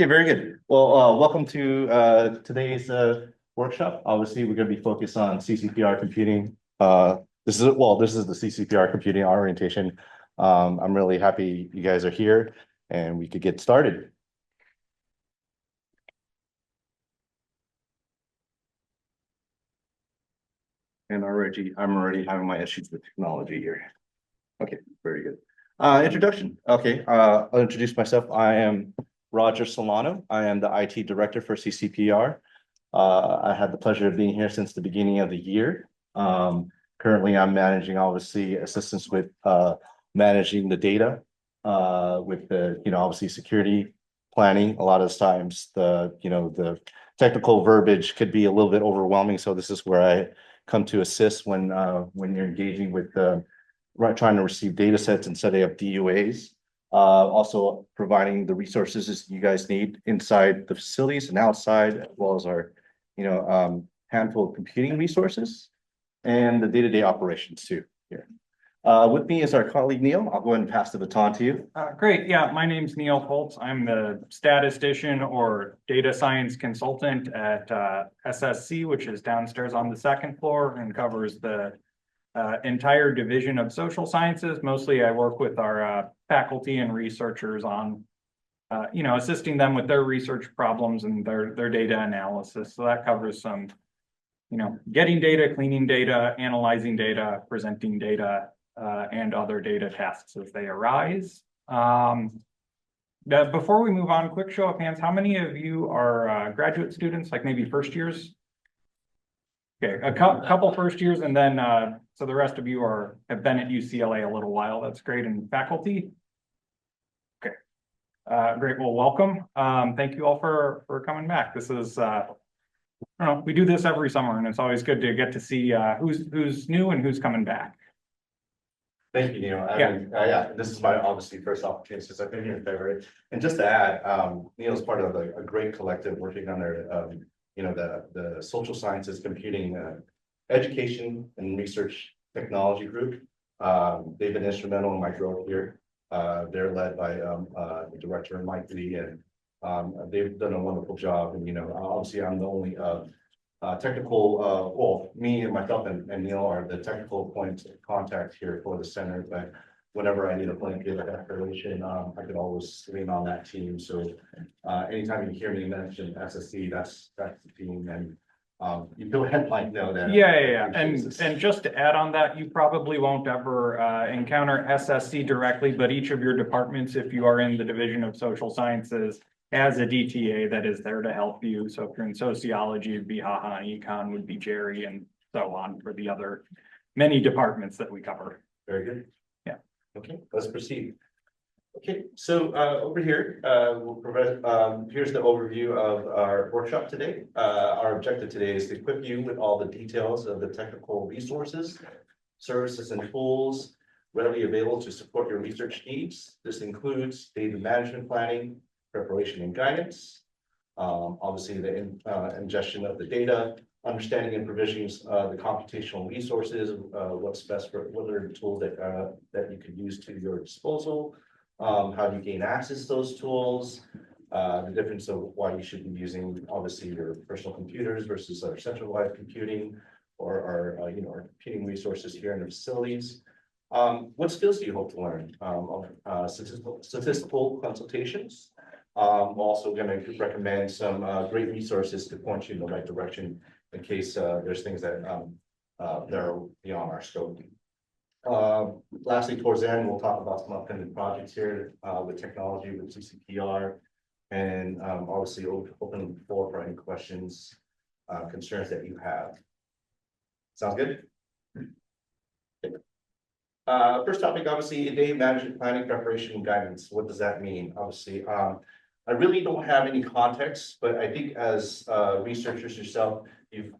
Okay, very good. Well, welcome to today's workshop. Obviously, we're going to be focused on CCPR computing. This is the CCPR computing orientation. I'm really happy you guys are here and we could get started. And I'm already having my issues with technology here. Okay, very good. Introduction. Okay, I'll introduce myself. I am Roger Silanoe. I am the IT director for CCPR. I had the pleasure of being here since the beginning of the year. Currently, I'm managing, obviously, assistance with managing the data with the, obviously security planning. A lot of times the technical verbiage could be a little bit overwhelming. So this is where I come to assist when you're engaging with trying to receive data sets and setting up DUAs. Also providing the resources you guys need inside the facilities and outside, as well as our, handful of computing resources and the day-to-day operations too here. With me is our colleague Neil. I'll go ahead and pass the baton to you. Great. Yeah, my name's Neil Holtz. I'm the statistician or data science consultant at SSC, which is downstairs on the second floor and covers the entire division of social sciences. Mostly I work with our faculty and researchers on, assisting them with their research problems and their data analysis. So that covers some, getting data, cleaning data, analyzing data, presenting data, and other data tasks as they arise. Before we move on, quick show of hands. How many of you are graduate students, like maybe first years? Okay, a couple first years, and then so the rest of you have been at UCLA a little while. That's great. And faculty? Okay, great. Well, welcome. Thank you all for coming back. This is we do this every summer, and it's always good to get to see who's new and who's coming back. Thank you, Neil. Yeah, this is my obviously first opportunity since I've been here in February. And just to add, Neil's part of a great collective working under the social sciences, computing, education and research technology group. They've been instrumental in my growth here. They're led by the director, Mike Lee, and they've done a wonderful job. And obviously, I'm the only technical. Me and myself and Neil are the technical point of contact here for the center. But whenever I need a blanket declaration, I could always lean on that team. So anytime you hear me mention SSC, that's the team, and you go ahead and like know that. Yeah. And just to add on that, you probably won't ever encounter SSC directly, but each of your departments, if you are in the Division of Social Sciences, has a DTA that is there to help you. So if you're in sociology, it'd be Haha, and econ would be Jerry, and so on for the other many departments that we cover. Very good. Yeah. Okay, let's proceed. Okay, so over here, we'll provide, here's the overview of our workshop today. Our objective today is to equip you with all the details of the technical resources, services, and tools readily available to support your research needs. This includes data management planning, preparation and guidance, obviously the ingestion of the data, understanding and provisions the computational resources, what's best for what are the tools that you could use to your disposal, how do you gain access to those tools, the difference of why you should be using obviously your personal computers versus our centralized computing or our computing resources here in the facilities. What skills do you hope to learn? Statistical consultations. I'm also going to recommend some great resources to point you in the right direction in case there's things that that are beyond our scope. Lastly, towards the end, we'll talk about some upcoming projects here with technology, with CCPR, and obviously open the floor for any questions, concerns that you have. Sounds good? First topic, obviously, data management planning, preparation, and guidance. What does that mean? Obviously, I really don't have any context, but I think as researchers yourself, you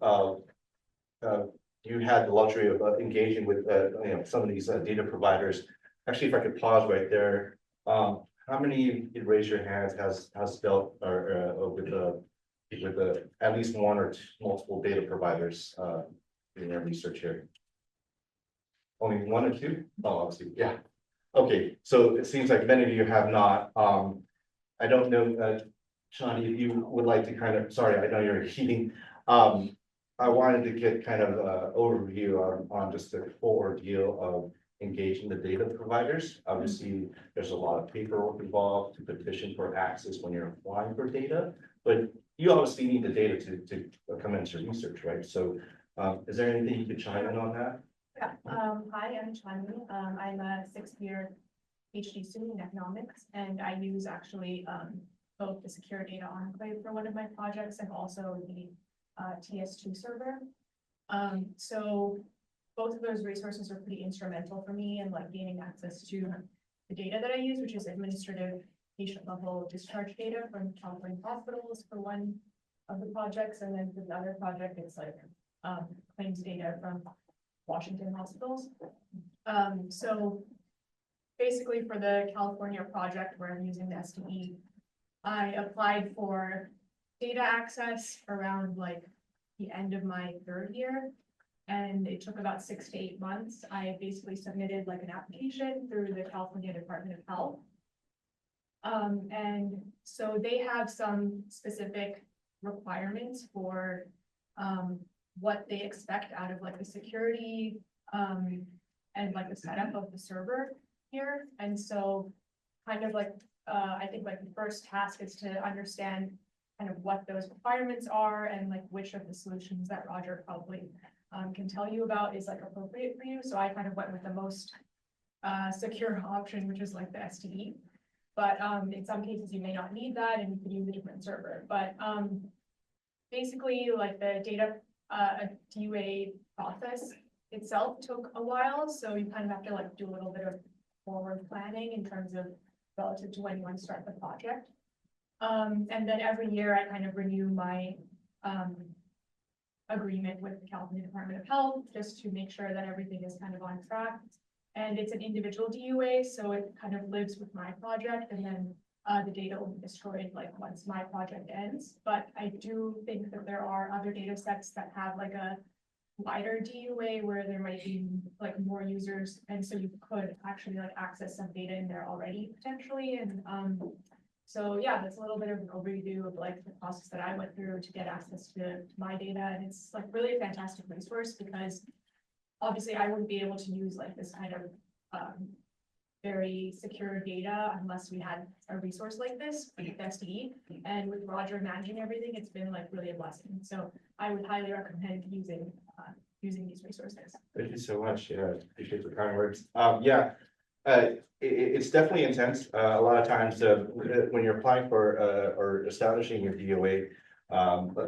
had the luxury of engaging with some of these data providers. Actually, if I could pause right there, how many, you could raise your hands, has dealt with at least one or two, multiple data providers in their research here? Only one or two? Oh, obviously, yeah. Okay, so it seems like many of you have not. I don't know Shawnee, if you would like to kind of, sorry, I know you're eating. I wanted to get kind of a overview on just the whole ordeal of engaging the data providers. Obviously, there's a lot of paperwork involved to petition for access when you're applying for data, but you obviously need the data to commence your research, right? So, is there anything you could chime in on that? Yeah, hi, I'm Chani. I'm a sixth-year PhD student in economics, and I use actually both the secure data enclave for one of my projects and also the TS2 server. So both of those resources are pretty instrumental for me in like gaining access to the data that I use, which is administrative patient level discharge data from California hospitals for one of the projects, and then for the other project, it's like claims data from Washington hospitals. So basically for the California project where I'm using the SDE, I applied for data access around like the end of my third year, and it took about 6 to 8 months. I basically submitted like an application through the California Department of Health. And so they have some specific requirements for what they expect out of like the security and like the setup of the server here. And so kind of like I think like the first task is to understand kind of what those requirements are and like which of the solutions that Roger probably can tell you about is like appropriate for you. So I kind of went with the most secure option, which is like the STE. But in some cases you may not need that and you could use a different server. But basically like the data DUA process itself took a while. So you kind of have to like do a little bit of forward planning in terms of relative to when you want to start the project. And then every year I kind of renew my agreement with the California Department of Health just to make sure that everything is kind of on track. And it's an individual DUA, so it kind of lives with my project, and then the data will be destroyed like once my project ends. But I do think that there are other data sets that have like a wider DUA where there might be like more users, and so you could actually like access some data in there already potentially. And so yeah, that's a little bit of an overview of like the process that I went through to get access to my data, and it's like really a fantastic resource because obviously I wouldn't be able to use like this kind of very secure data unless we had a resource like this with SDE. And with Roger managing everything, it's been like really a blessing. So I would highly recommend using these resources. Thank you so much. Yeah, appreciate the kind words. It's definitely intense. A lot of times when you're applying for or establishing your DOA,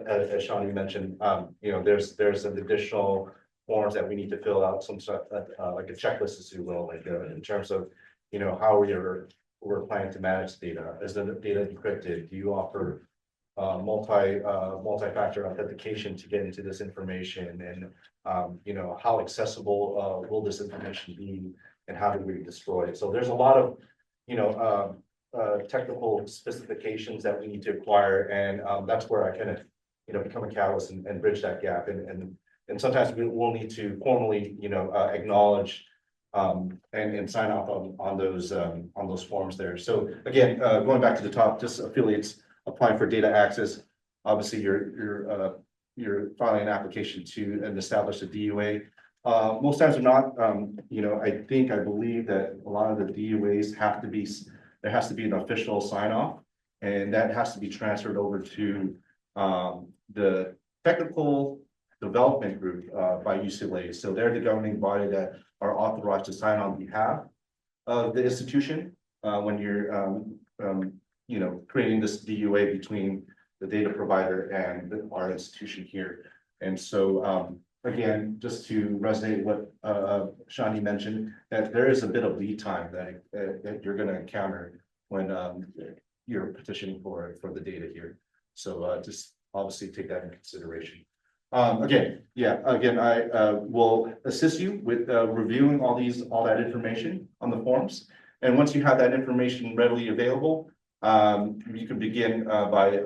as Shawnee mentioned, you know, there's an additional forms that we need to fill out, some sort like a checklist, as you will, like in terms of, you know, how we're planning to manage data. Is the data encrypted? Do you offer multi-factor authentication to get into this information? And you know, how accessible will this information be, and how do we destroy it? So there's a lot of, you know, technical specifications that we need to acquire, and that's where I kind of, you know, become a catalyst and bridge that gap. And sometimes we will need to formally, you know, acknowledge and sign off on those forms there. So again, going back to the top, just affiliates applying for data access. Obviously, you're filing an application to and establish a DUA. Most times or not, you know, I believe that a lot of the DUAs have to be, there has to be an official sign off, and that has to be transferred over to the technical development group by UCLA. So they're the governing body that are authorized to sign on behalf of the institution when you're you know, creating this DUA between the data provider and our institution here. And so again, just to resonate what Shawnee mentioned, that there is a bit of lead time that you're going to encounter when you're petitioning for the data here. So just obviously take that into consideration. Again, I will assist you with reviewing all that information on the forms. And once you have that information readily available, you can begin by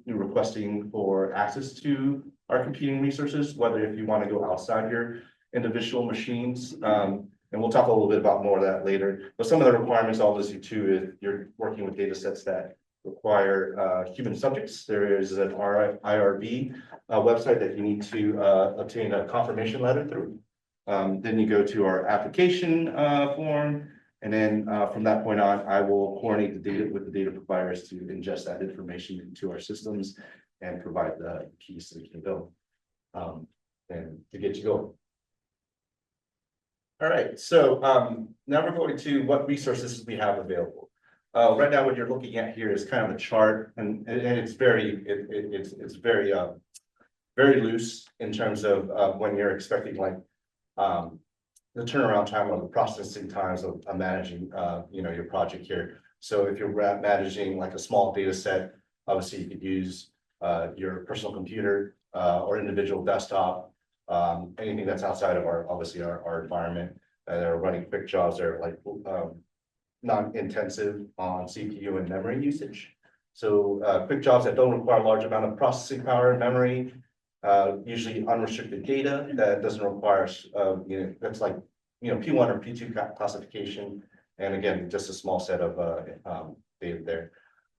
requesting for access to our computing resources, whether if you want to go outside your individual machines. And we'll talk a little bit about more of that later. But some of the requirements, obviously, too, if you're working with data sets that require human subjects. There is an IRB website that you need to obtain a confirmation letter through. Then you go to our application form, and then from that point on, I will coordinate the data with the data providers to ingest that information into our systems and provide the keys so we can go and to get you going. All right, so now we're going to what resources we have available. Right now, what you're looking at here is kind of a chart, and it's very very loose in terms of when you're expecting like the turnaround time or the processing times of managing you know, your project here. So if you're managing like a small data set, obviously you could use your personal computer or individual desktop, anything that's outside of our obviously our environment. They're running quick jobs. They're like non-intensive on CPU and memory usage. So quick jobs that don't require a large amount of processing power and memory, usually unrestricted data that doesn't require, you know, that's like, you know, P1 or P2 classification. And again, just a small set of data there.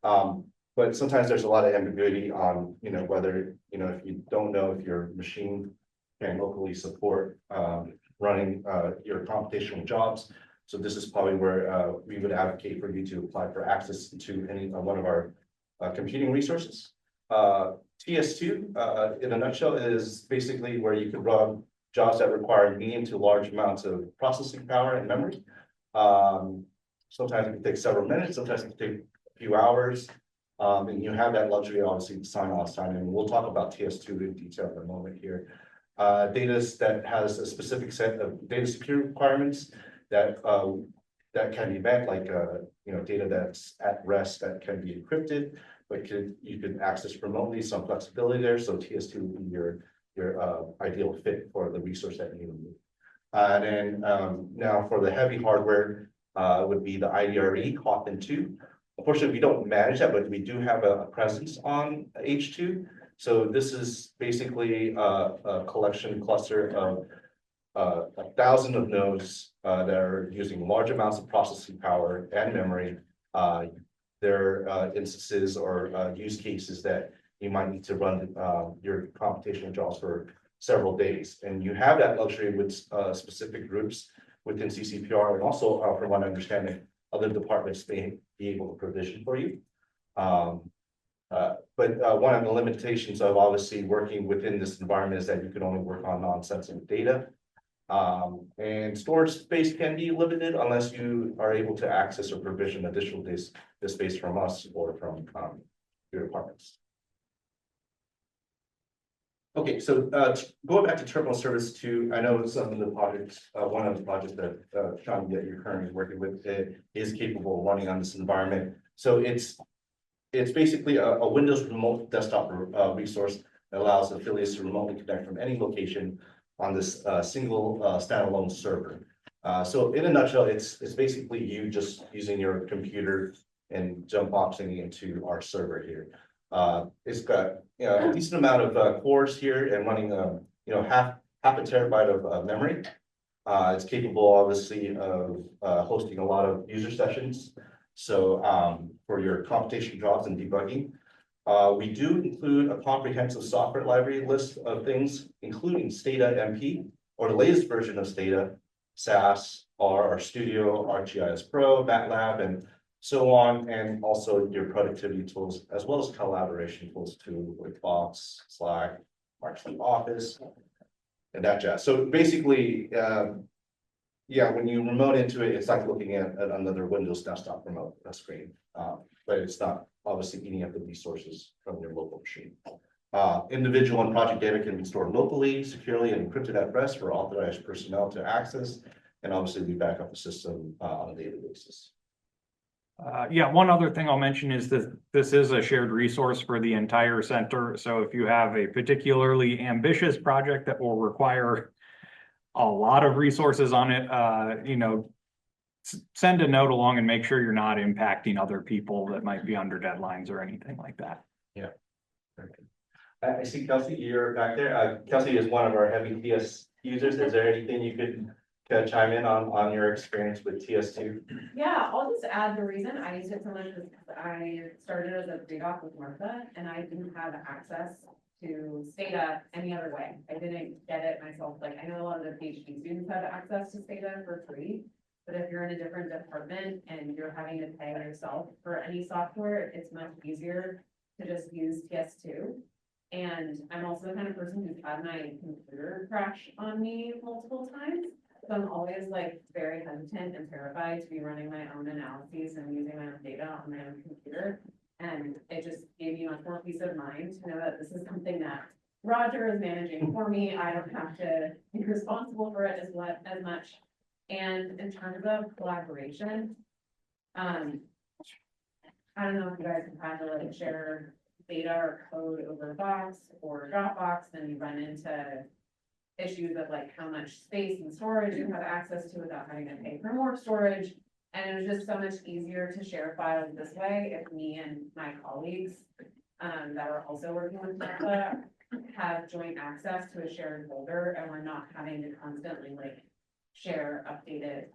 But sometimes there's a lot of ambiguity on, you know, whether, you know, if you don't know if your machine can locally support running your computational jobs. So this is probably where we would advocate for you to apply for access to any one of our computing resources. TS2, in a nutshell, is basically where you can run jobs that require medium to large amounts of processing power and memory. Sometimes it can take several minutes, sometimes it can take a few hours. And you have that luxury, obviously, to sign off, sign in. We'll talk about TS2 in detail in a moment here. Data that has a specific set of data security requirements that that can be met, like you know, data that's at rest that can be encrypted, but you can access remotely, some flexibility there. So TS2 would be your ideal fit for the resource that you need. And then now for the heavy hardware would be the IDRE Hawken 2. Unfortunately, we don't manage that, but we do have a presence on H2. So this is basically a collection cluster of 1,000 of nodes that are using large amounts of processing power and memory. There are instances or use cases that you might need to run your computational jobs for several days. And you have that luxury with specific groups within CCPR, and also from what I understand, other departments may be able to provision for you. But one of the limitations of obviously working within this environment is that you can only work on non-sensitive data. And storage space can be limited unless you are able to access or provision additional disk space from us or from your departments. Okay, so going back to Terminal Service 2, I know some of the projects, one of the projects that Sean, that you're currently working with, is capable of running on this environment. So it's basically a Windows remote desktop resource that allows affiliates to remotely connect from any location on this single standalone server. So in a nutshell, it's basically you just using your computer and jump boxing into our server here. It's got, you know, a decent amount of cores here and running you know, half a terabyte of memory. It's capable obviously of hosting a lot of user sessions. So for your computation jobs and debugging, we do include a comprehensive software library list of things, including Stata MP, or the latest version of Stata, SAS, R Studio, ArcGIS Pro, MATLAB, and so on, and also your productivity tools, as well as collaboration tools too, like Box, Slack, Microsoft Office, and that jazz. So basically, yeah, when you remote into it, it's like looking at another Windows desktop remote screen, but it's not obviously eating up the resources from your local machine. Individual and project data can be stored locally, securely, and encrypted at rest for authorized personnel to access, and obviously we back up the system on a daily basis. Yeah, one other thing I'll mention is that this is a shared resource for the entire center. So if you have a particularly ambitious project that will require a lot of resources on it, you know, send a note along and make sure you're not impacting other people that might be under deadlines or anything like that. Yeah. Very good. I see Kelsey, you're back there. Kelsey is one of our heavy TS users. Is there anything you could Can I chime in on your experience with TS2? Yeah, I'll just add the reason I used it so much is because I started as a big off with Martha and I didn't have access to Stata any other way. I didn't get it myself. Like, I know a lot of the PhD students have access to Stata for free. But if you're in a different department and you're having to pay yourself for any software, it's much easier to just use TS2. And I'm also the kind of person who's had my computer crash on me multiple times. So I'm always like very hesitant and terrified to be running my own analyses and using my own data on my own computer. And it just gave me much more peace of mind to know that this is something that Roger is managing for me. I don't have to be responsible for it as much. And in terms of collaboration, I don't know if you guys have had to like share data or code over Box or Dropbox, then you run into issues of like how much space and storage you have access to without having to pay for more storage. And it was just so much easier to share files this way if me and my colleagues that are also working with Delta have joint access to a shared folder and we're not having to constantly like share updated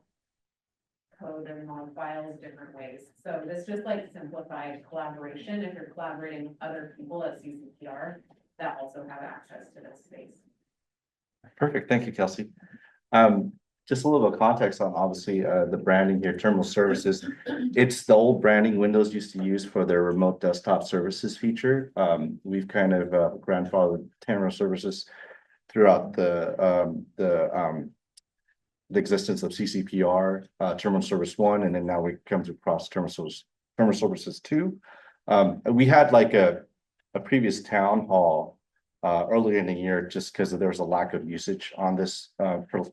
code and log files different ways. So this just like simplified collaboration if you're collaborating with other people at CCPR that also have access to this space. Perfect, thank you, Kelsey. Just a little bit of context on obviously the branding here, Terminal Services. It's the old branding Windows used to use for their remote desktop services feature. We've kind of grandfathered Terminal Services throughout the existence of CCPR, Terminal Service 1, and then now we come to cross Terminal Services 2. We had like a previous town hall earlier in the year, just because there was a lack of usage on this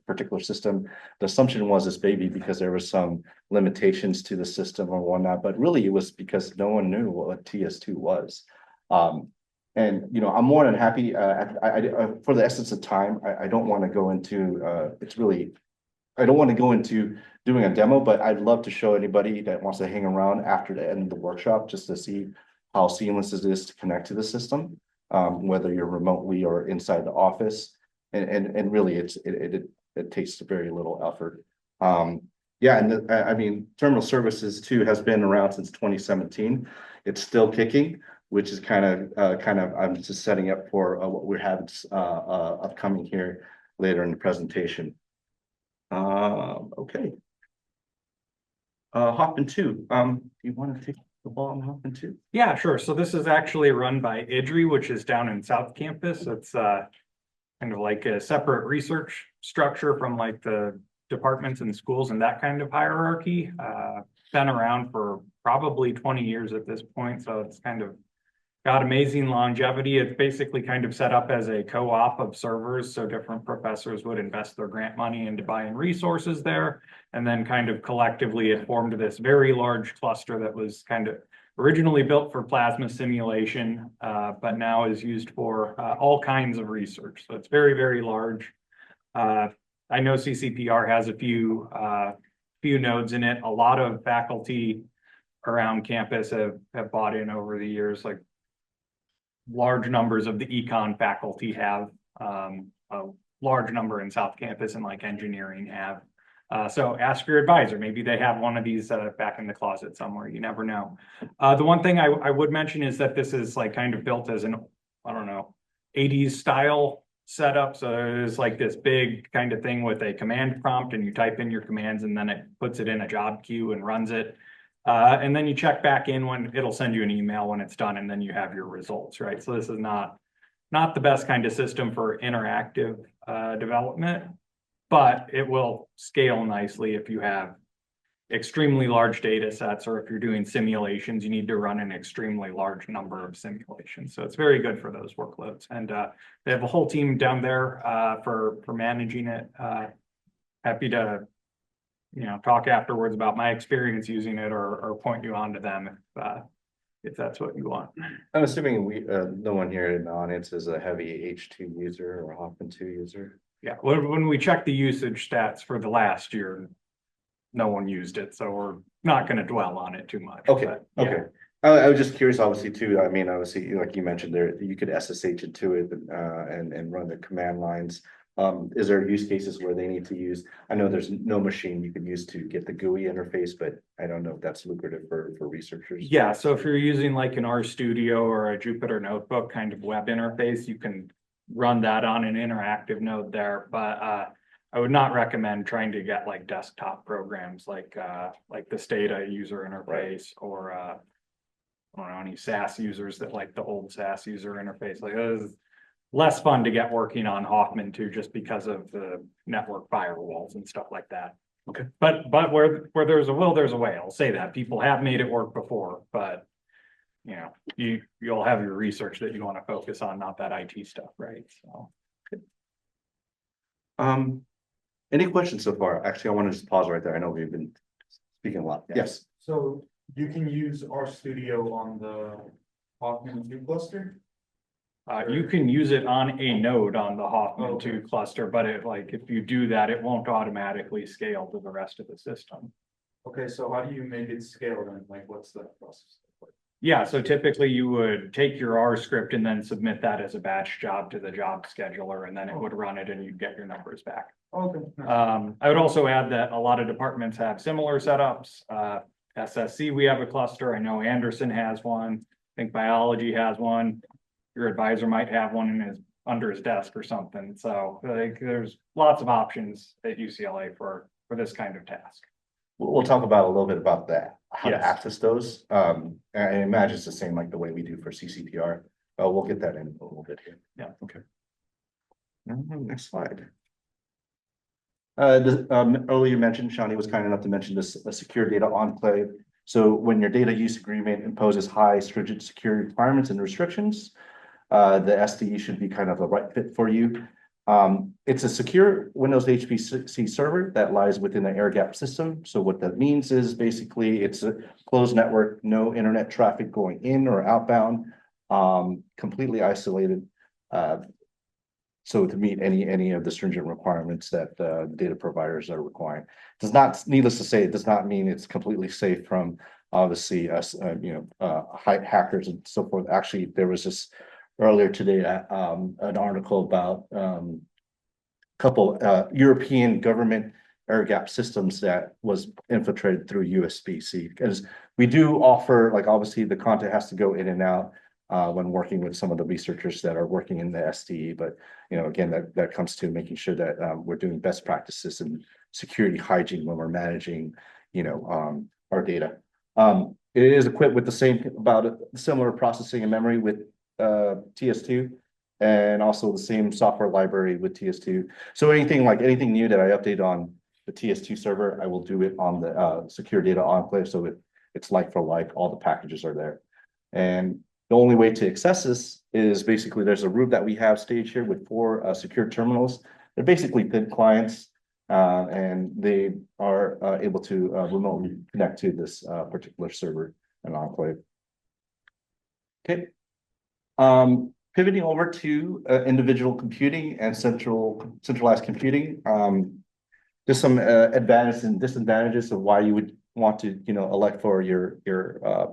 particular system. The assumption was this baby because there was some limitations to the system or whatnot, but really it was because no one knew what TS2 was. And you know, I'm more than happy. For the essence of time, I don't want to go into. I don't want to go into doing a demo, but I'd love to show anybody that wants to hang around after the end of the workshop just to see how seamless it is to connect to the system. Whether you're remotely or inside the office, and really it takes very little effort. Yeah, and I mean, Terminal Services 2 has been around since 2017. It's still kicking, which is kind of I'm just setting up for what we have upcoming here later in the presentation. Okay. Hoffman 2. Do you want to take the ball on Hoffman 2? Yeah, sure. So this is actually run by IDRI, which is down in South Campus. It's kind of like a separate research structure from like the departments and schools and that kind of hierarchy. Been around for probably 20 years at this point, so it's kind of got amazing longevity. It's basically kind of set up as a co-op of servers, so different professors would invest their grant money into buying resources there, and then kind of collectively it formed this very large cluster that was kind of originally built for plasma simulation, but now is used for all kinds of research. So it's very, very large. I know CCPR has a few nodes in it. A lot of faculty around campus have bought in over the years, like large numbers of the econ faculty have, a large number in South Campus and like engineering have. So ask your advisor, maybe they have one of these back in the closet somewhere, you never know. The one thing I would mention is that this is like kind of built as an, I don't know, 80s style setup. So there's like this big kind of thing with a command prompt and you type in your commands and then it puts it in a job queue and runs it. And then you check back in when it'll send you an email when it's done, and then you have your results, right? So this is not the best kind of system for interactive development, but it will scale nicely if you have extremely large data sets, or if you're doing simulations, you need to run an extremely large number of simulations. So it's very good for those workloads. And they have a whole team down there for managing it. Happy to talk afterwards about my experience using it or point you on to them if that's what you want. I'm assuming no one here in the audience is a heavy H2 user or Hoffman 2 user. Yeah, when we check the usage stats for the last year, no one used it, so we're not going to dwell on it too much. Okay, but, yeah. okay. I was just curious, obviously, too. I mean, obviously, like you mentioned there, you could SSH into it and run the command lines. Is there use cases where they need to use, I know there's no machine you can use to get the GUI interface, but I don't know if that's lucrative for researchers. Yeah, so if you're using like an RStudio or a Jupyter Notebook kind of web interface, you can run that on an interactive node there, but I would not recommend trying to get like desktop programs like the Stata user interface or I don't know any SaaS users that like the old SaaS user interface. Like it is less fun to get working on Hoffman too, just because of the network firewalls and stuff like that. Okay. But where there's a will, there's a way. I'll say that. People have made it work before, but you know, you'll have your research that you want to focus on, not that IT stuff, right? So Any questions so far? Actually, I want to just pause right there. I know we've been speaking a lot. Yes. So you can use RStudio on the Hoffman 2 cluster? you can use it on a node on the Hoffman Okay. 2 cluster, but if you do that, it won't automatically scale to the rest of the system. Okay, so how do you make it scale then? Like, what's that process? Yeah, so typically you would take your R script and then submit that as a batch job to the job scheduler, and then it would run it and you'd get your numbers back. Okay. I would also add that a lot of departments have similar setups. SSC, we have a cluster. I know Anderson has one. I think biology has one. Your advisor might have one in under his desk or something. So like, there's lots of options at UCLA for this kind of task. We'll talk about a little bit about that, how to Yes. access those. I imagine it's the same like the way we do for CCPR. We'll get that in a little bit here. Yeah. Okay. Next slide. Earlier you mentioned, Shawnee was kind enough to mention this, a secure data enclave. So when your data use agreement imposes high stringent security requirements and restrictions, the SDE should be kind of a right fit for you. It's a secure Windows HPC server that lies within the air-gapped system. So what that means is basically it's a closed network, no internet traffic going in or outbound, completely isolated. So to meet any of the stringent requirements that data providers are requiring. Does not, needless to say, it does not mean it's completely safe from obviously us, hackers and so forth. Actually, there was this earlier today, an article about couple European government air-gapped systems that was infiltrated through USB-C. Because we do offer, like obviously the content has to go in and out when working with some of the researchers that are working in the SDE. But again, that comes to making sure that we're doing best practices and security hygiene when we're managing, our data. It is equipped with the same, about a similar processing and memory with TS2, and also the same software library with TS2. So anything new that I update on the TS2 server, I will do it on the secure data enclave. So it's like for like, all the packages are there. And the only way to access this is basically there's a root that we have staged here with 4 secure terminals. They're basically thin clients, and they are able to remotely connect to this particular server and enclave. Okay. Pivoting over to individual computing and centralized computing. There's some advantages and disadvantages of why you would want to, elect for your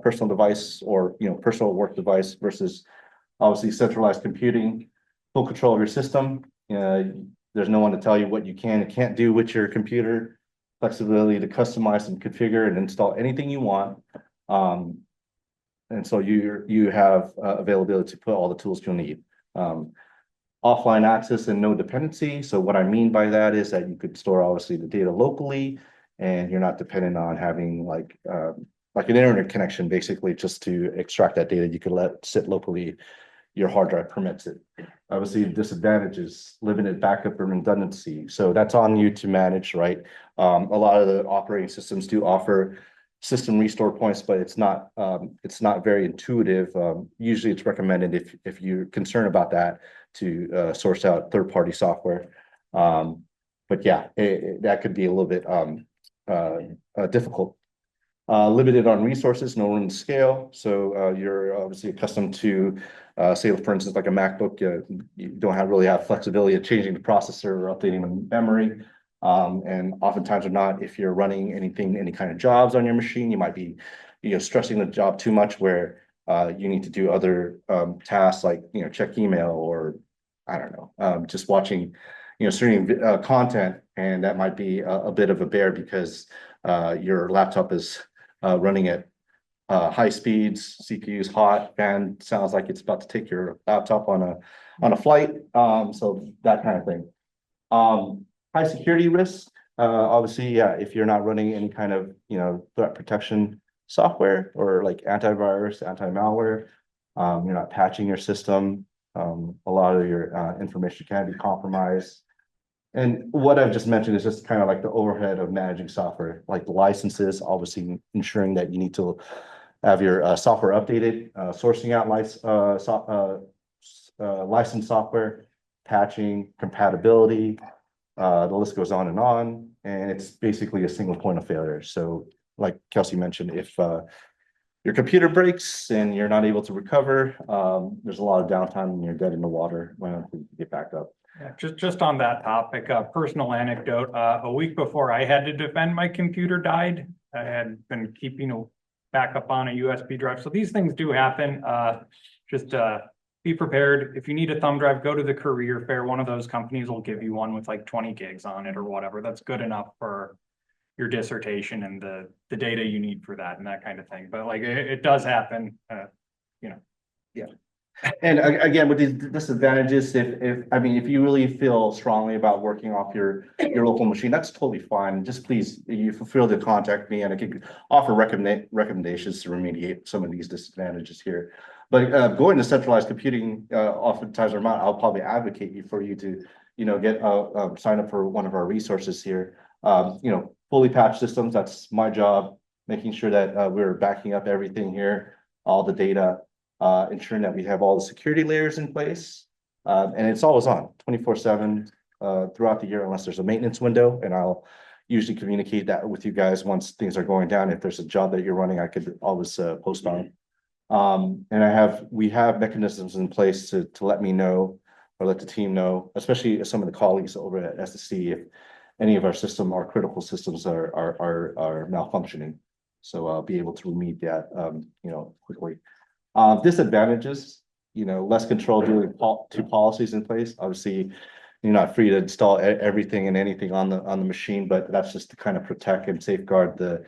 personal device or, personal work device versus obviously centralized computing, full control of your system. There's no one to tell you what you can and can't do with your computer, flexibility to customize and configure and install anything you want. And so you have availability to put all the tools you'll need. Offline access and no dependency. So what I mean by that is that you could store obviously the data locally, and you're not dependent on having like an internet connection, basically just to extract that data. You could let it sit locally. Your hard drive permits it. Obviously, the disadvantage is limited backup and redundancy. So that's on you to manage, right? A lot of the operating systems do offer system restore points, but it's not very intuitive. Usually it's recommended if you're concerned about that to source out third-party software. But yeah, that could be a little bit difficult. Limited on resources, no room to scale. So you're obviously accustomed to say, for instance, like a MacBook, you don't really have flexibility of changing the processor or updating the memory. And oftentimes or not, if you're running any kind of jobs on your machine, you might be, stressing the job too much where you need to do other tasks like, check email or I don't know, just watching, certain content, and that might be a bit of a bear because your laptop is running at high speeds, CPU's hot, and sounds like it's about to take your laptop on a flight. So that kind of thing. High security risk, obviously, yeah, if you're not running any kind of, threat protection software or like antivirus, anti-malware, you're not patching your system, a lot of your information can be compromised. And what I've just mentioned is just kind of like the overhead of managing software, like the licenses, obviously ensuring that you need to have your software updated, sourcing out licensed software, patching, compatibility, the list goes on, and it's basically a single point of failure. So like Kelsey mentioned, if your computer breaks and you're not able to recover, there's a lot of downtime and you're dead in the water when you get back up. Yeah, just on that topic, a personal anecdote, a week before I had to defend my computer died. I had been keeping a backup on a USB drive. So these things do happen. Just be prepared. If you need a thumb drive, go to the career fair. One of those companies will give you one with like 20 gigs on it or whatever. That's good enough for your dissertation and the data you need for that and that kind of thing. But like it does happen, Yeah. And again, with these disadvantages, if you really feel strongly about working off your local machine, that's totally fine. Just please, you feel to contact me and I can offer recommendations to remediate some of these disadvantages here. But going to centralized computing, oftentimes or not, I'll probably advocate for you to, get sign up for one of our resources here. Fully patched systems, that's my job, making sure that we're backing up everything here, all the data. Ensuring that we have all the security layers in place. And it's always on 24/7 throughout the year, unless there's a maintenance window. And I'll usually communicate that with you guys once things are going down. If there's a job that you're running, I could always post on. And we have mechanisms in place to let me know or let the team know, especially some of the colleagues over at SSC, if any of our critical systems are malfunctioning. So I'll be able to remediate that, quickly. Disadvantages, less control due to policies in place. Obviously, you're not free to install everything and anything on the machine, but that's just to kind of protect and safeguard the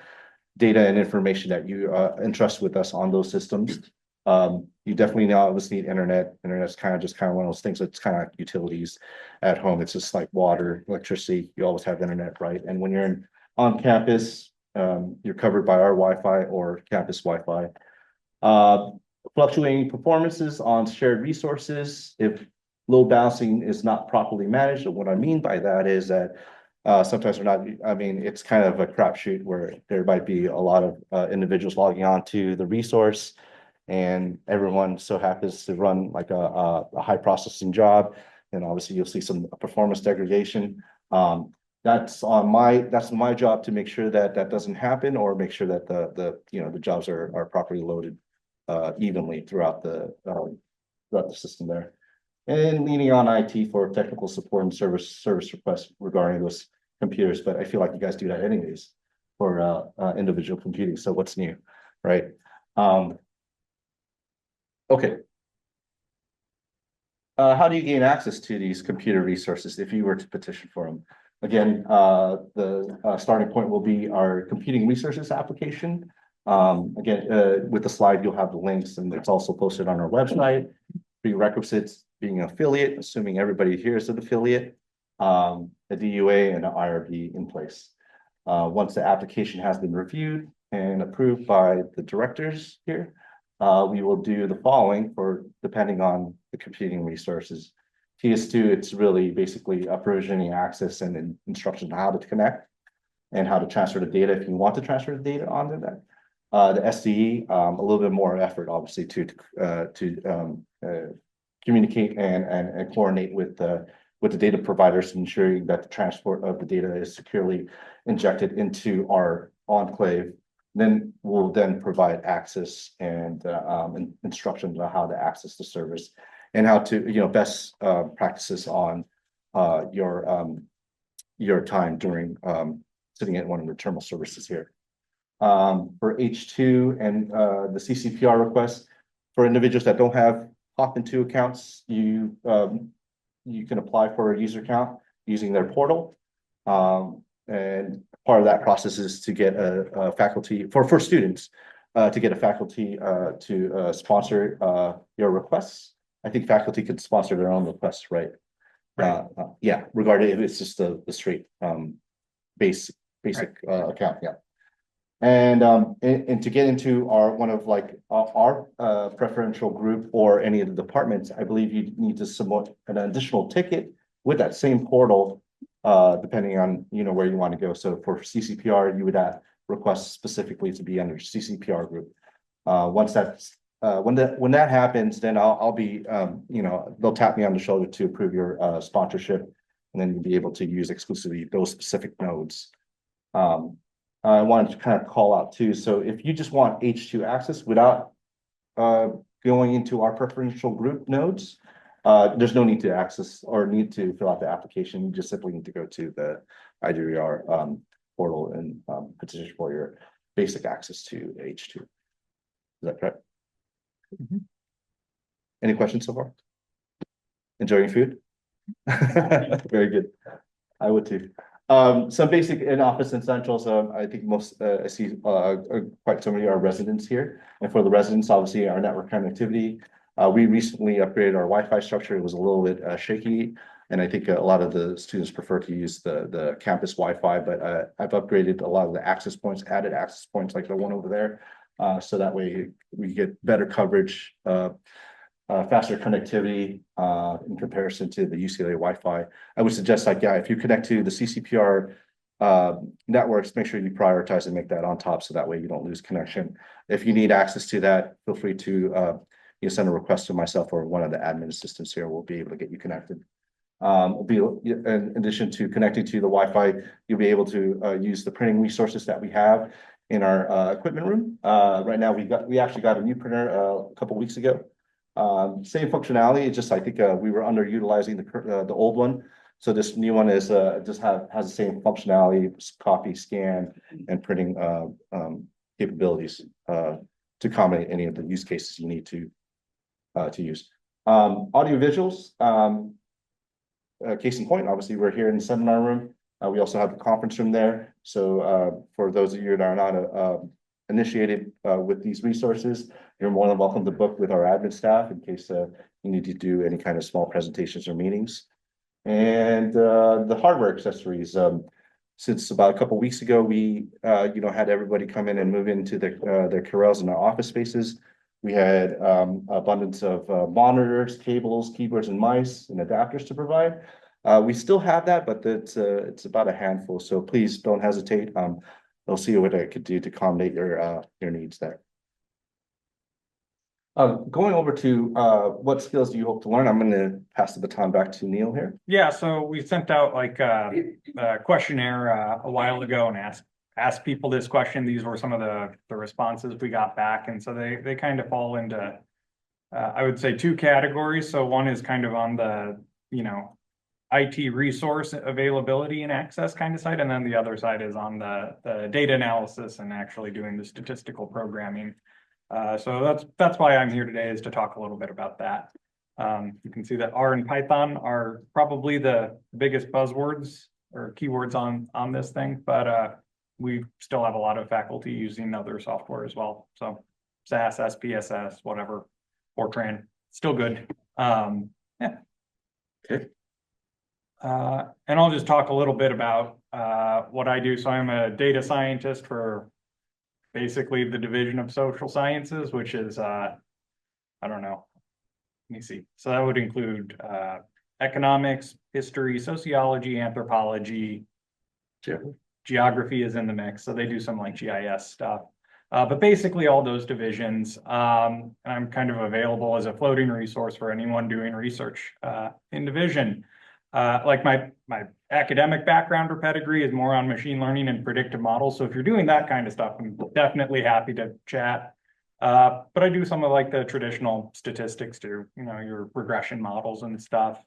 data and information that you entrust with us on those systems. You definitely now obviously need internet. Internet's kind of one of those things that's kind of like utilities at home. It's just like water, electricity. You always have internet, right? And when you're on campus, you're covered by our Wi-Fi or campus Wi-Fi. Fluctuating performances on shared resources if load balancing is not properly managed. And what I mean by that is that sometimes it's kind of a crapshoot where there might be a lot of individuals logging on to the resource and everyone so happens to run like a high processing job. And obviously you'll see some performance degradation. That's my job to make sure that that doesn't happen or make sure that the jobs are properly loaded evenly throughout the system there. And leaning on IT for technical support and service requests regarding those computers. But I feel like you guys do that anyways for individual computing. So what's new, right? Okay. How do you gain access to these computer resources if you were to petition for them? Again, the starting point will be our computing resources application. Again, with the slide, you'll have the links and it's also posted on our website. Prerequisites, being an affiliate, assuming everybody here is an affiliate, a DUA and an IRB in place. Once the application has been reviewed and approved by the directors here, we will do the following depending on the computing resources. TS2, it's really basically provisioning access and instructions on how to connect and how to transfer the data if you want to transfer the data onto that. The SDE, a little bit more effort, obviously, to communicate and coordinate with the data providers, ensuring that the transport of the data is securely injected into our enclave. Then we'll provide access and instructions on how to access the service and how to, best practices on your time during sitting at one of the terminal services here. For H2 and the CCPR request for individuals that don't have Hopin 2 accounts, you can apply for a user account using their portal. And part of that process is to get a faculty for students to get a faculty to sponsor your requests. I think faculty could sponsor their own requests, right? Right. Yeah, regarding if it's just the straight basic account, yeah. And to get into one of like our preferential group or any of the departments, I believe you need to submit an additional ticket with that same portal, depending on where you want to go. So for CCPR, you would request specifically to be under CCPR group. Once that's when that happens, then I'll be they'll tap me on the shoulder to approve your sponsorship, and then you'll be able to use exclusively those specific nodes. I wanted to kind of call out too. So if you just want H2 access without going into our preferential group nodes, there's no need to access or need to fill out the application. You just simply need to go to the IDR portal and petition for your basic access to H2. Is that correct? Mhm. Any questions so far? Enjoying food? Very good. I would too. Some basic in-office essentials. I think most I see quite so many are residents here, and for the residents, obviously our network connectivity. We recently upgraded our Wi-Fi structure. It was a little bit shaky, and I think a lot of the students prefer to use the campus Wi-Fi. But I've upgraded a lot of the access points, added access points like the one over there, so that way we get better coverage. Faster connectivity in comparison to the UCLA Wi-Fi. I would suggest if you connect to the CCPR networks, make sure you prioritize and make that on top so that way you don't lose connection. If you need access to that, feel free to send a request to myself or one of the admin assistants here. We'll be able to get you connected. In addition to connecting to the Wi-Fi, you'll be able to use the printing resources that we have in our equipment room. Right now, we actually got a new printer a couple weeks ago. Same functionality. It's just I think we were underutilizing the old one, so this new one is has the same functionality, copy, scan, and printing capabilities to accommodate any of the use cases you need to use. Audio visuals. Case in point, obviously we're here in the seminar room. We also have the conference room there. So for those of you that are not initiated with these resources, you're more than welcome to book with our admin staff in case you need to do any kind of small presentations or meetings. And the hardware accessories. Since about a couple of weeks ago, we had everybody come in and move into their Corels in their office spaces. We had abundance of monitors, cables, keyboards, and mice and adapters to provide. We still have that, but it's about a handful. So please don't hesitate. I'll see what I could do to accommodate your needs there. Going over to what skills do you hope to learn? I'm going to pass the baton back to Neil here. Yeah, so we sent out like a questionnaire a while ago and asked people this question. These were some of the responses we got back, and so they kind of fall into I would say two categories. So one is kind of on the IT resource availability and access kind of side, and then the other side is on the data analysis and actually doing the statistical programming. So that's why I'm here today, is to talk a little bit about that. You can see that R and Python are probably the biggest buzzwords or keywords on this thing, but we still have a lot of faculty using other software as well. So SAS, SPSS, whatever, Fortran, still good. Yeah. Okay. And I'll just talk a little bit about what I do. So I'm a data scientist for basically the Division of Social Sciences, which is, I don't know, let me see. So that would include economics, history, sociology, anthropology, geography is in the mix. So they do some like GIS stuff. But basically all those divisions, I'm kind of available as a floating resource for anyone doing research in division. Like my academic background or pedigree is more on machine learning and predictive models. So if you're doing that kind of stuff, I'm definitely happy to chat. But I do some of like the traditional statistics too, your regression models and stuff.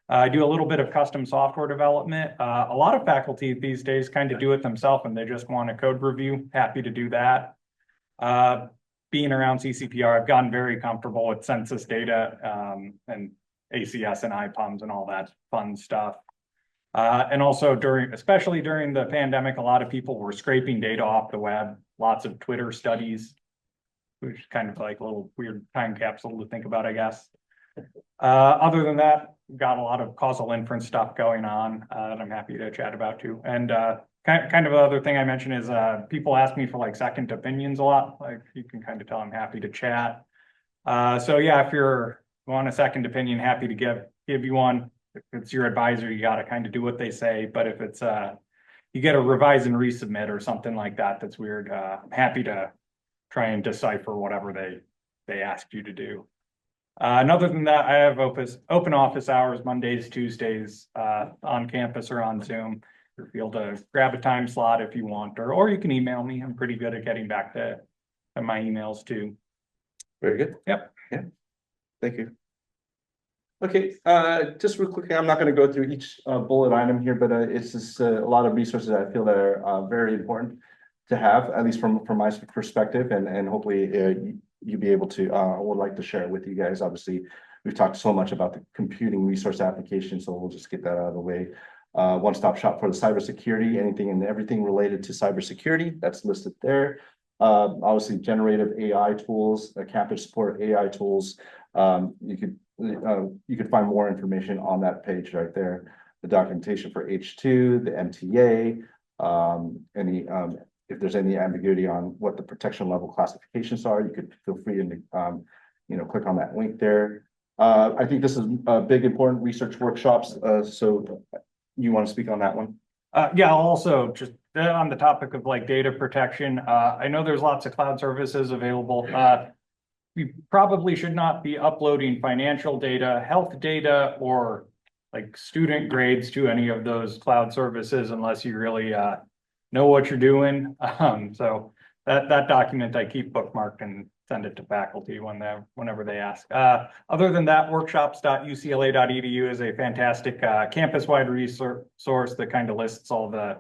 I do a little bit of custom software development. A lot of faculty these days kind of do it themselves and they just want a code review. Happy to do that. Being around CCPR, I've gotten very comfortable with census data and ACS and IPUMs and all that fun stuff. And also especially during the pandemic, a lot of people were scraping data off the web, lots of Twitter studies, which is kind of like a little weird time capsule to think about, I guess. Other than that, got a lot of causal inference stuff going on that I'm happy to chat about too. And kind of the other thing I mentioned is people ask me for like second opinions a lot. Like you can kind of tell I'm happy to chat. So yeah, if you want a second opinion, happy to give you one. If it's your advisor, you got to kind of do what they say. But if it's you get a revise and resubmit or something like that, that's weird. I'm happy to try and decipher whatever they asked you to do. And other than that, I have open office hours Mondays, Tuesdays on campus or on Zoom. You're able to grab a time slot if you want, or you can email me. I'm pretty good at getting back to my emails too. Very good. Yep. Yeah. Thank you. Okay, just real quickly, I'm not going to go through each bullet item here, but it's just a lot of resources I feel that are very important to have, at least from my perspective, and hopefully you'll be able to, I would like to share it with you guys. Obviously, we've talked so much about the computing resource application, so we'll just get that out of the way. One-stop shop for the cybersecurity, anything and everything related to cybersecurity, that's listed there. Obviously, generative AI tools, campus support AI tools. You could find more information on that page right there. The documentation for H2, the MTA, if there's any ambiguity on what the protection level classifications are, you could feel free to click on that link there. I think this is a big important research workshops. So you want to speak on that one? Yeah, also just on the topic of like data protection, I know there's lots of cloud services available. We probably should not be uploading financial data, health data, or like student grades to any of those cloud services unless you really know what you're doing. So that document I keep bookmarked and send it to faculty whenever they ask. Other than that, workshops.ucla.edu is a fantastic campus-wide resource that kind of lists all the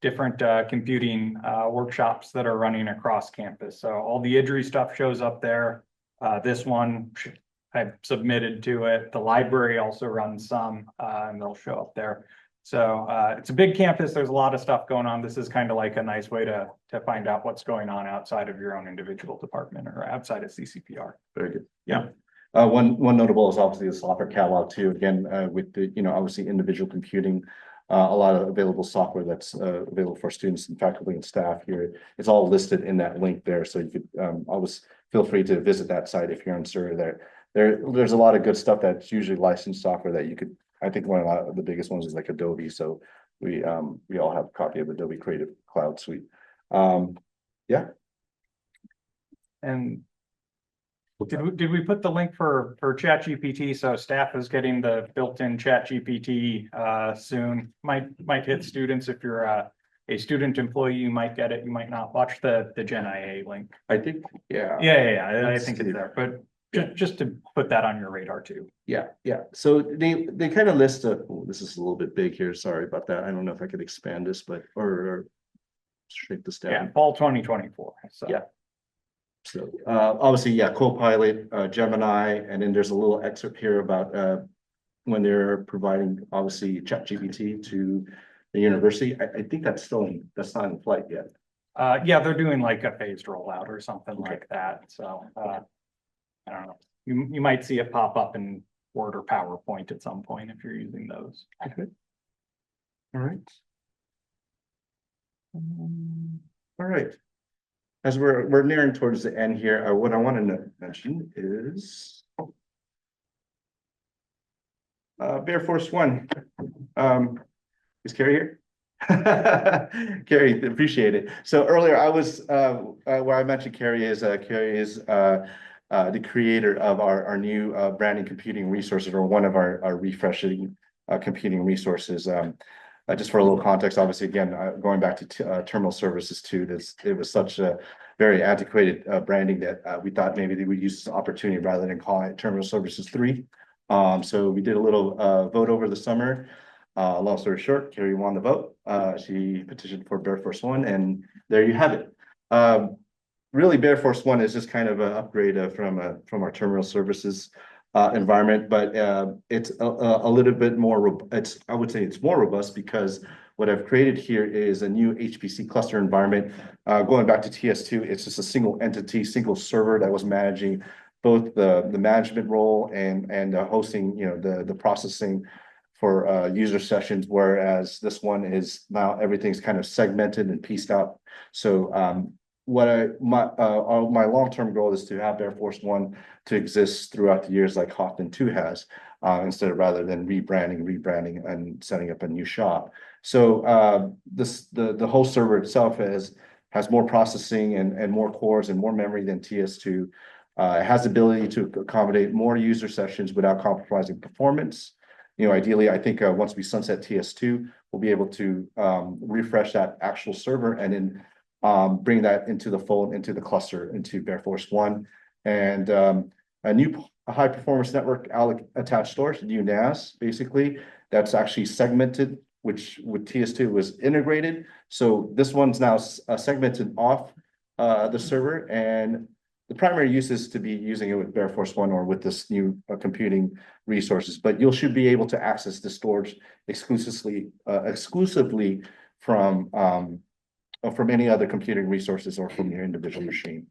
different computing workshops that are running across campus. So all the IDRI stuff shows up there. This one I've submitted to it. The library also runs some, and they'll show up there. So it's a big campus. There's a lot of stuff going on. This is kind of like a nice way to find out what's going on outside of your own individual department or outside of CCPR. Very good. Yeah. One notable is obviously the software catalog too. Again, with the obviously individual computing, a lot of available software that's available for students and faculty and staff here. It's all listed in that link there, so you could always feel free to visit that site if you're unsure. There's a lot of good stuff that's usually licensed software that you could. I think one of the biggest ones is like Adobe. So we all have a copy of Adobe Creative Cloud Suite. Yeah. And did we put the link for ChatGPT? So staff is getting the built-in ChatGPT soon. Might hit students if you're a student employee. You might get it. You might not. Watch the Gen IA link. I think. Yeah. Yeah. I think it's there, but just to put that on your radar too. Yeah. So they kind of list this is a little bit big here. Sorry about that. I don't know if I could expand this, but or shrink this down. Yeah, fall 2024. So. Yeah. So obviously, yeah, Copilot, Gemini, and then there's a little excerpt here about when they're providing obviously ChatGPT to the university. I think that's not in flight yet. Yeah, they're doing like a phased rollout or something like that. So I don't know. You might see it pop up in Word or PowerPoint at some point if you're using those. Okay. All right. All right. As we're nearing towards the end here, what I wanted to mention is Bear Force One. Is Carrie here? Carrie, appreciate it. So earlier I was where I mentioned Carrie is the creator of our new branding computing resources, or one of our refreshing computing resources. Just for a little context, obviously, again, going back to Terminal Services 2, it was such a very antiquated branding that we thought maybe they would use this opportunity rather than calling it Terminal Services 3. So we did a little vote over the summer. Long story short, Carrie won the vote. She petitioned for Bear Force One, and there you have it. Really, Bear Force One is just kind of an upgrade from our Terminal Services environment, but it's a little bit more, I would say it's more robust because what I've created here is a new HPC cluster environment. Going back to TS2, it's just a single entity, single server that was managing both the management role and hosting, the processing for user sessions, whereas this one is now everything's kind of segmented and pieced out. So my long-term goal is to have Air Force One to exist throughout the years like Hoffman 2 has, instead of rather than rebranding and setting up a new shop. So the whole server itself has more processing and more cores and more memory than TS2. It has the ability to accommodate more user sessions without compromising performance. Ideally, I think once we sunset TS2, we'll be able to refresh that actual server and then bring that into the fold, into the cluster, into Air Force One, and a new high performance network attached storage, new NAS, basically, that's actually segmented, which with TS2 was integrated. So this one's now segmented off the server, and the primary use is to be using it with Air Force One or with this new computing resources, but you should be able to access the storage exclusively from any other computing resources or from your individual machine.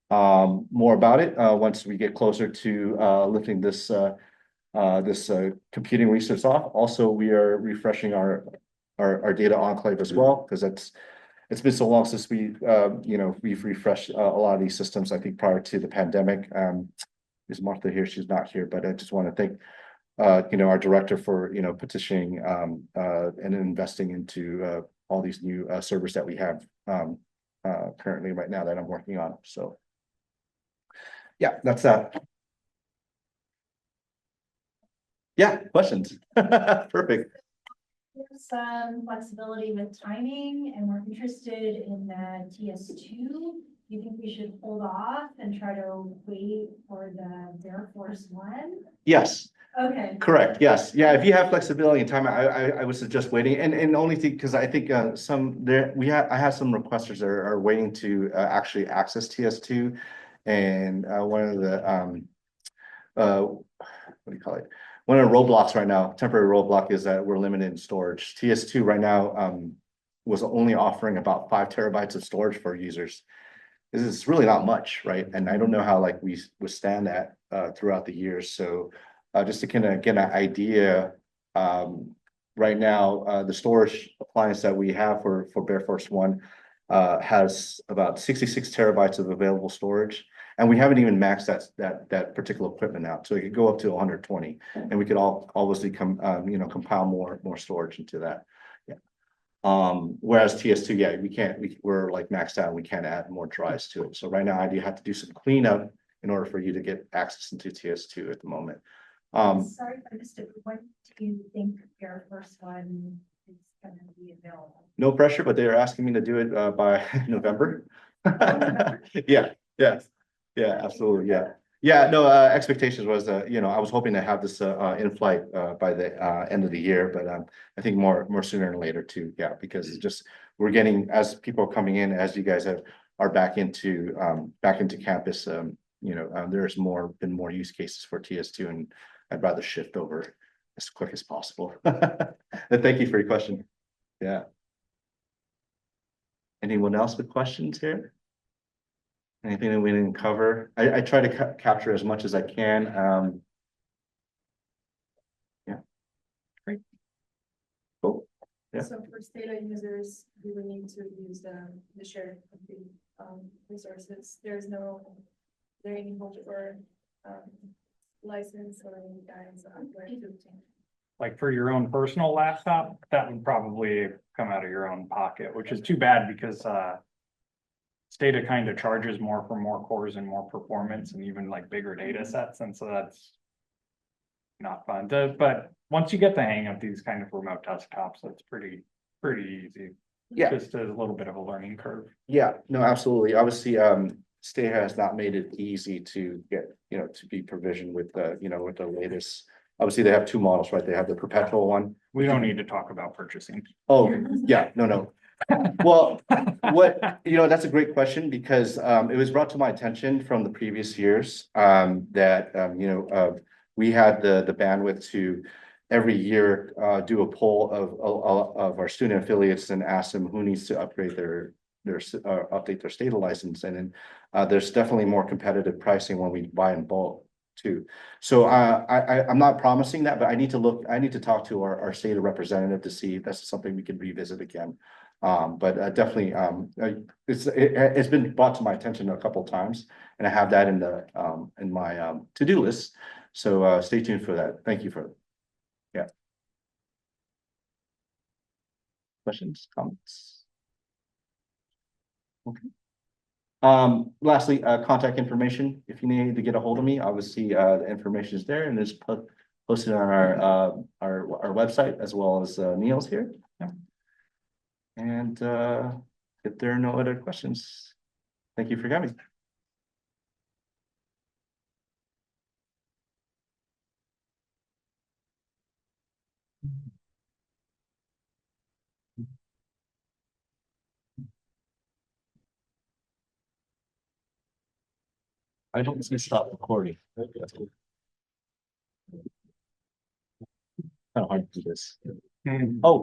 More about it once we get closer to lifting this computing resource off. Also, we are refreshing our data enclave as well, because it's been so long since we've refreshed a lot of these systems. I think prior to the pandemic. Is Martha here? She's not here, but I just want to thank our director for petitioning and investing into all these new servers that we have currently right now that I'm working on. So yeah, that's that. Yeah, questions. Perfect. There's some flexibility with timing, and we're interested in the TS2. Do you think we should hold off and try to wait for the Air Force One? Yes. Okay. Correct. Yes. Yeah. If you have flexibility and time, I would suggest waiting. And only thing, because I think I have some requesters that are waiting to actually access TS2, and one of the what do you call it? One of the roadblocks right now, temporary roadblock, is that we're limited in storage. TS2 right now was only offering about 5 terabytes of storage for users. This is really not much, right? And I don't know how we withstand that throughout the years. So just to kind of get an idea, right now the storage appliance that we have for Air Force One has about 66 terabytes of available storage. And we haven't even maxed that particular equipment out, so it could go up to 120, and we could obviously compile more storage into that. Yeah. Whereas TS2, yeah, we're like maxed out, and we can't add more drives to it. So right now, I do have to do some cleanup in order for you to get access into TS2 at the moment. Sorry if I missed it. When do you think Air Force One is going to be available? No pressure, but they're asking me to do it by November. Yeah. Yes. Yeah, absolutely. Yeah. Yeah. No, expectations was, I was hoping to have this in flight by the end of the year, but I think more sooner than later too. Yeah, because it's just we're getting, as people are coming in, as you guys are back into campus. There's been more use cases for TS2, and I'd rather shift over as quick as possible. And thank you for your question. Yeah. Anyone else with questions here? Anything that we didn't cover? I try to capture as much as I can. Yeah. Great. Cool. Yeah. So for STATA users, we would need to use the shared resources. Is there any hold or license or any guidance on where to obtain? Like for your own personal laptop, that would probably come out of your own pocket, which is too bad because STATA kind of charges more for more cores and more performance and even like bigger data sets. And so that's not fun. But once you get the hang of these kind of remote desktops, it's pretty easy. Yeah. Just a little bit of a learning curve. Yeah, no, absolutely. Obviously, STATA has not made it easy to get, to be provisioned with with the latest. Obviously, they have 2 models, right? They have the perpetual one. We don't need to talk about purchasing. Oh, yeah, no. Well, that's a great question because it was brought to my attention from the previous years that we had the bandwidth to every year do a poll of our student affiliates and ask them who needs to upgrade update their state license. And then there's definitely more competitive pricing when we buy in bulk too. So I'm not promising that, but I need to talk to our state representative to see if that's something we can revisit again. But definitely, it's been brought to my attention a couple of times, and I have that in my to-do list. So stay tuned for that. Thank you for, yeah. Questions, comments? Okay. Lastly, contact information. If you need to get a hold of me, obviously the information is there and it's posted on our website as well as Neil's here. Yeah. And if there are no other questions, thank you for coming. I don't see stop recording. That's cool. Kind of hard to do this. Oh.